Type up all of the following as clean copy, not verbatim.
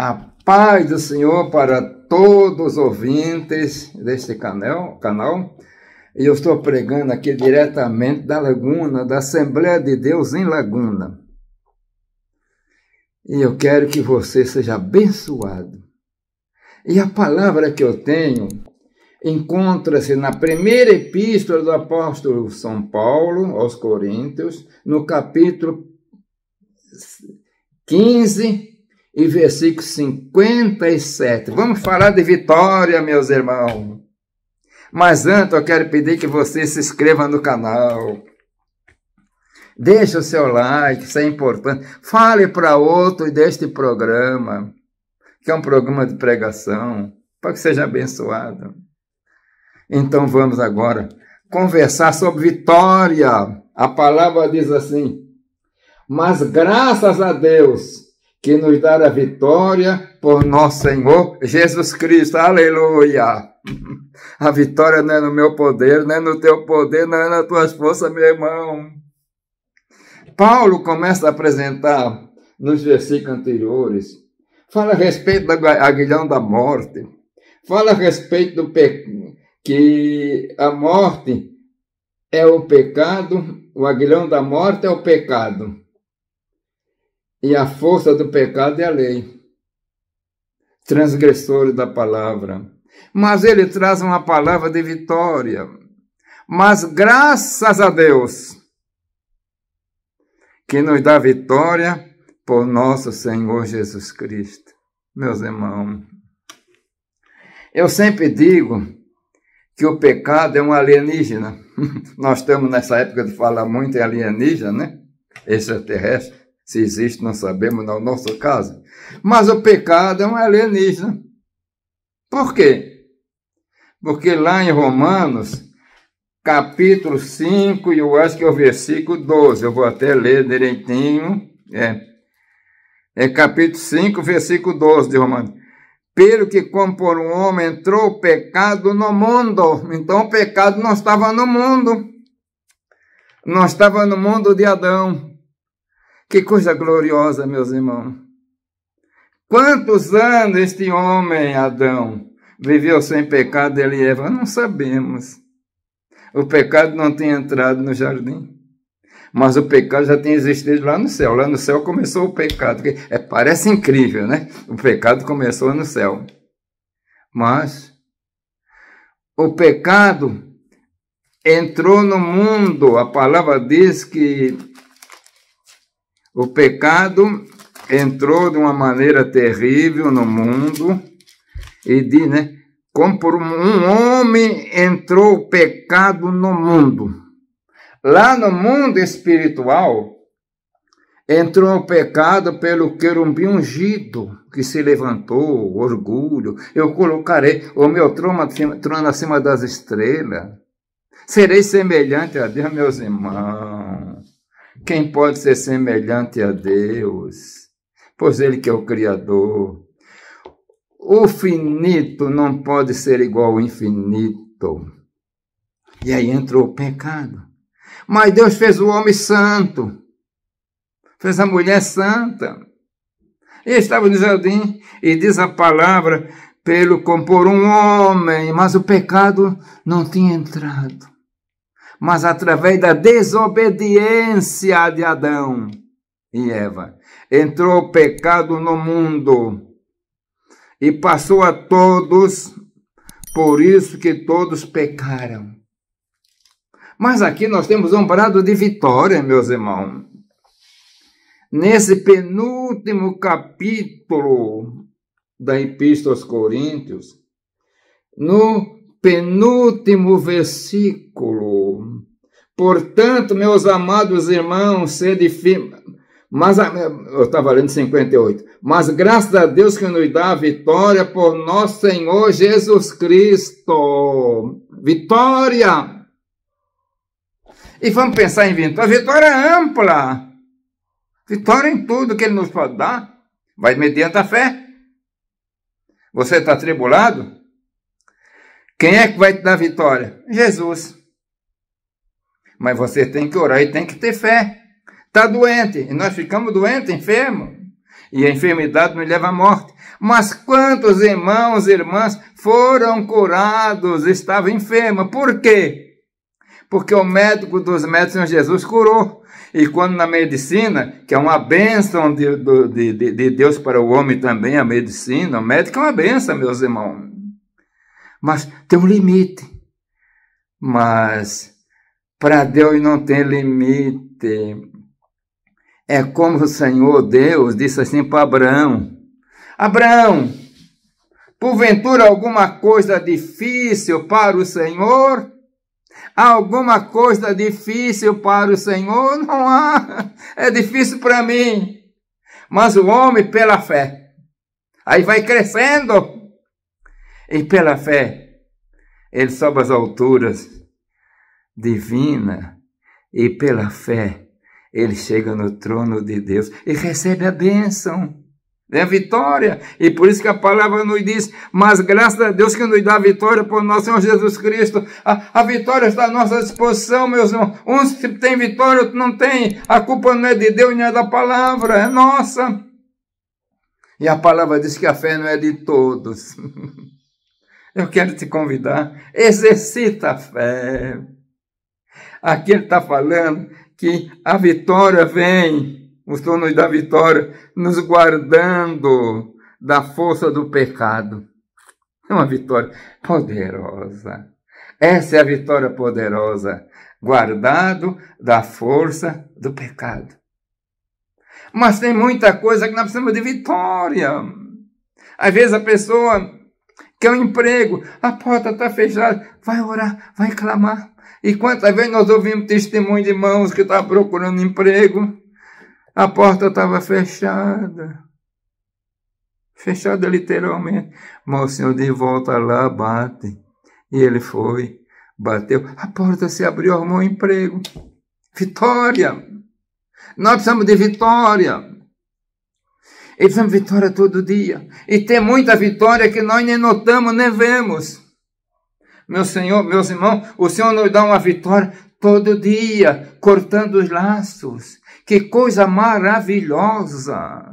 A paz do Senhor para todos os ouvintes deste canal. E eu estou pregando aqui diretamente da Laguna, da Assembleia de Deus em Laguna. E eu quero que você seja abençoado. E a palavra que eu tenho encontra-se na primeira epístola do apóstolo São Paulo aos Coríntios, no capítulo 15 e versículo 57. Vamos falar de vitória, meus irmãos. Mas antes eu quero pedir que você se inscreva no canal. Deixe o seu like, isso é importante. Fale para outro deste programa, que é um programa de pregação, para que seja abençoado. Então vamos agora conversar sobre vitória. A palavra diz assim: mas graças a Deus que nos dá a vitória por nosso Senhor Jesus Cristo. Aleluia! A vitória não é no meu poder, não é no teu poder, não é nas tuas forças, meu irmão. Paulo começa a apresentar nos versículos anteriores, fala a respeito do aguilhão da morte, fala a respeito do que a morte é o pecado, o aguilhão da morte é o pecado. E a força do pecado é a lei. Transgressores da palavra. Mas ele traz uma palavra de vitória. Mas graças a Deus que nos dá vitória por nosso Senhor Jesus Cristo. Meus irmãos, eu sempre digo que o pecado é um alienígena. Nós estamos nessa época de falar muito em alienígena, né? Extraterrestre. Se existe, não sabemos, não é o nosso caso. Mas o pecado é um alienígena. Por quê? Porque lá em Romanos, capítulo 5, e eu acho que é o versículo 12, eu vou até ler direitinho, é capítulo 5, versículo 12 de Romanos. Pelo que como por um homem entrou o pecado no mundo. Então o pecado não estava no mundo. Não estava no mundo de Adão. Que coisa gloriosa, meus irmãos. Quantos anos este homem, Adão, viveu sem pecado, ele e Eva? Não sabemos. O pecado não tinha entrado no jardim. Mas o pecado já tinha existido lá no céu. Lá no céu começou o pecado. Parece incrível, né? O pecado começou no céu. Mas o pecado entrou no mundo. A palavra diz que o pecado entrou de uma maneira terrível no mundo. E diz, né? Como por um homem entrou o pecado no mundo. Lá no mundo espiritual, entrou o pecado pelo querubim ungido, que se levantou, orgulho. Eu colocarei o meu trono acima das estrelas. Serei semelhante a Deus, meus irmãos. Quem pode ser semelhante a Deus? Pois Ele que é o Criador. O finito não pode ser igual ao infinito. E aí entrou o pecado. Mas Deus fez o homem santo. Fez a mulher santa. E estava no jardim. E diz a palavra, como por um homem. Mas o pecado não tinha entrado. Mas através da desobediência de Adão e Eva, entrou o pecado no mundo e passou a todos, por isso que todos pecaram. Mas aqui nós temos um brado de vitória, meus irmãos. Nesse penúltimo capítulo da Epístola aos Coríntios, no penúltimo versículo: portanto, meus amados irmãos, sede firmes. Mas eu estava lendo 58. Mas graças a Deus que nos dá a vitória por nosso Senhor Jesus Cristo. Vitória! E vamos pensar em vitória. A vitória é ampla. Vitória em tudo que Ele nos pode dar. Vai mediante a fé. Você está atribulado? Quem é que vai te dar vitória? Jesus. Mas você tem que orar e tem que ter fé. Está doente, e nós ficamos doentes, enfermos. E a enfermidade nos leva à morte. Mas quantos irmãos e irmãs foram curados, estavam enfermos. Por quê? Porque o médico dos médicos, Senhor Jesus, curou. E quando na medicina, que é uma bênção de Deus para o homem também, a medicina, o médico é uma bênção, meus irmãos. Mas tem um limite. Mas para Deus não tem limite. É como o Senhor Deus disse assim para Abraão: Abraão, porventura alguma coisa difícil para o Senhor? Há alguma coisa difícil para o Senhor? Não há. É difícil para mim. Mas o homem pela fé. Aí vai crescendo. E pela fé, ele sobe às alturas divinas. E pela fé, ele chega no trono de Deus e recebe a bênção. É a vitória. E por isso que a palavra nos diz: mas graças a Deus que nos dá a vitória por nosso Senhor Jesus Cristo. A vitória está à nossa disposição, meus irmãos. Uns têm vitória, outros não têm. A culpa não é de Deus, nem é da palavra, é nossa. E a palavra diz que a fé não é de todos. Eu quero te convidar, exercita a fé. Aqui ele está falando que a vitória vem, o Senhor nos dá vitória, nos guardando da força do pecado. É uma vitória poderosa. Essa é a vitória poderosa. Guardado da força do pecado. Mas tem muita coisa que nós precisamos de vitória. Às vezes a pessoa quer um emprego, a porta está fechada, vai orar, vai clamar. E quantas vezes nós ouvimos testemunho de irmãos que estavam procurando emprego, a porta estava fechada. Fechada literalmente. Mas o Senhor de volta lá, bate. E ele foi, bateu. A porta se abriu, arrumou um emprego. Vitória. Nós precisamos de vitória. E precisamos de vitória todo dia. E tem muita vitória que nós nem notamos, nem vemos. Meu Senhor, meus irmãos, o Senhor nos dá uma vitória todo dia, cortando os laços. Que coisa maravilhosa!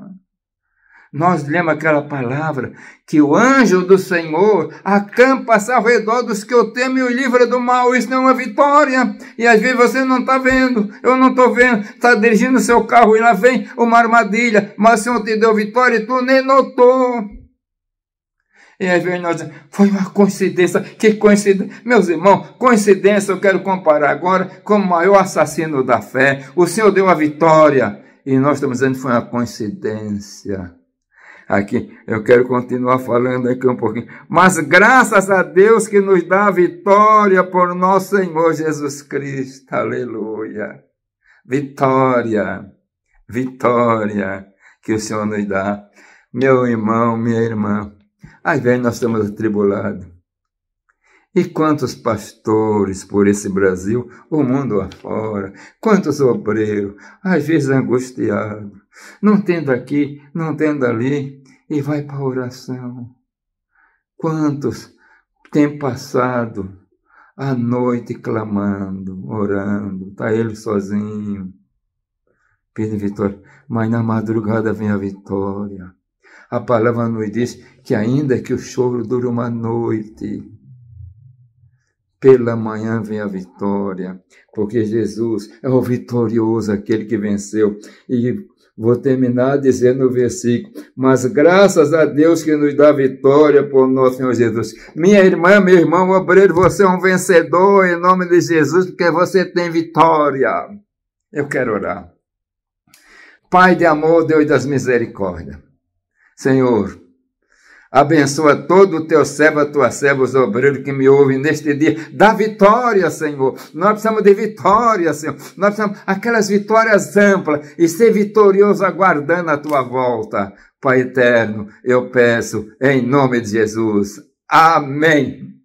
Nós lemos aquela palavra, que o anjo do Senhor acampa-se ao redor dos que o temem e o livra do mal. Isso não é uma vitória. E às vezes você não está vendo, eu não estou vendo, está dirigindo o seu carro e lá vem uma armadilha, mas o Senhor te deu vitória e tu nem notou. E às vezes nós dizemos, foi uma coincidência. Que coincidência? Meus irmãos, coincidência eu quero comparar agora com o maior assassino da fé. O Senhor deu a vitória e nós estamos dizendo que foi uma coincidência. Aqui, eu quero continuar falando aqui um pouquinho. Mas graças a Deus que nos dá a vitória por nosso Senhor Jesus Cristo. Aleluia. Vitória. Vitória que o Senhor nos dá. Meu irmão, minha irmã. Às vezes nós estamos atribulados. E quantos pastores por esse Brasil, o mundo afora, quantos obreiros, às vezes angustiados, não tendo aqui, não tendo ali, e vai para a oração. Quantos têm passado a noite clamando, orando, está ele sozinho, pedindo vitória, mas na madrugada vem a vitória. A palavra nos diz que ainda que o choro dure uma noite, pela manhã vem a vitória, porque Jesus é o vitorioso, aquele que venceu. E vou terminar dizendo no versículo, mas graças a Deus que nos dá vitória por nosso Senhor Jesus. Minha irmã, meu irmão obreiro, você é um vencedor em nome de Jesus, porque você tem vitória. Eu quero orar. Pai de amor, Deus das misericórdias. Senhor, abençoa todo o teu servo, a tua serva, os obreiros que me ouvem neste dia. Dá vitória, Senhor. Nós precisamos de vitória, Senhor. Nós precisamos aquelas vitórias amplas e ser vitorioso aguardando a tua volta. Pai eterno, eu peço em nome de Jesus. Amém.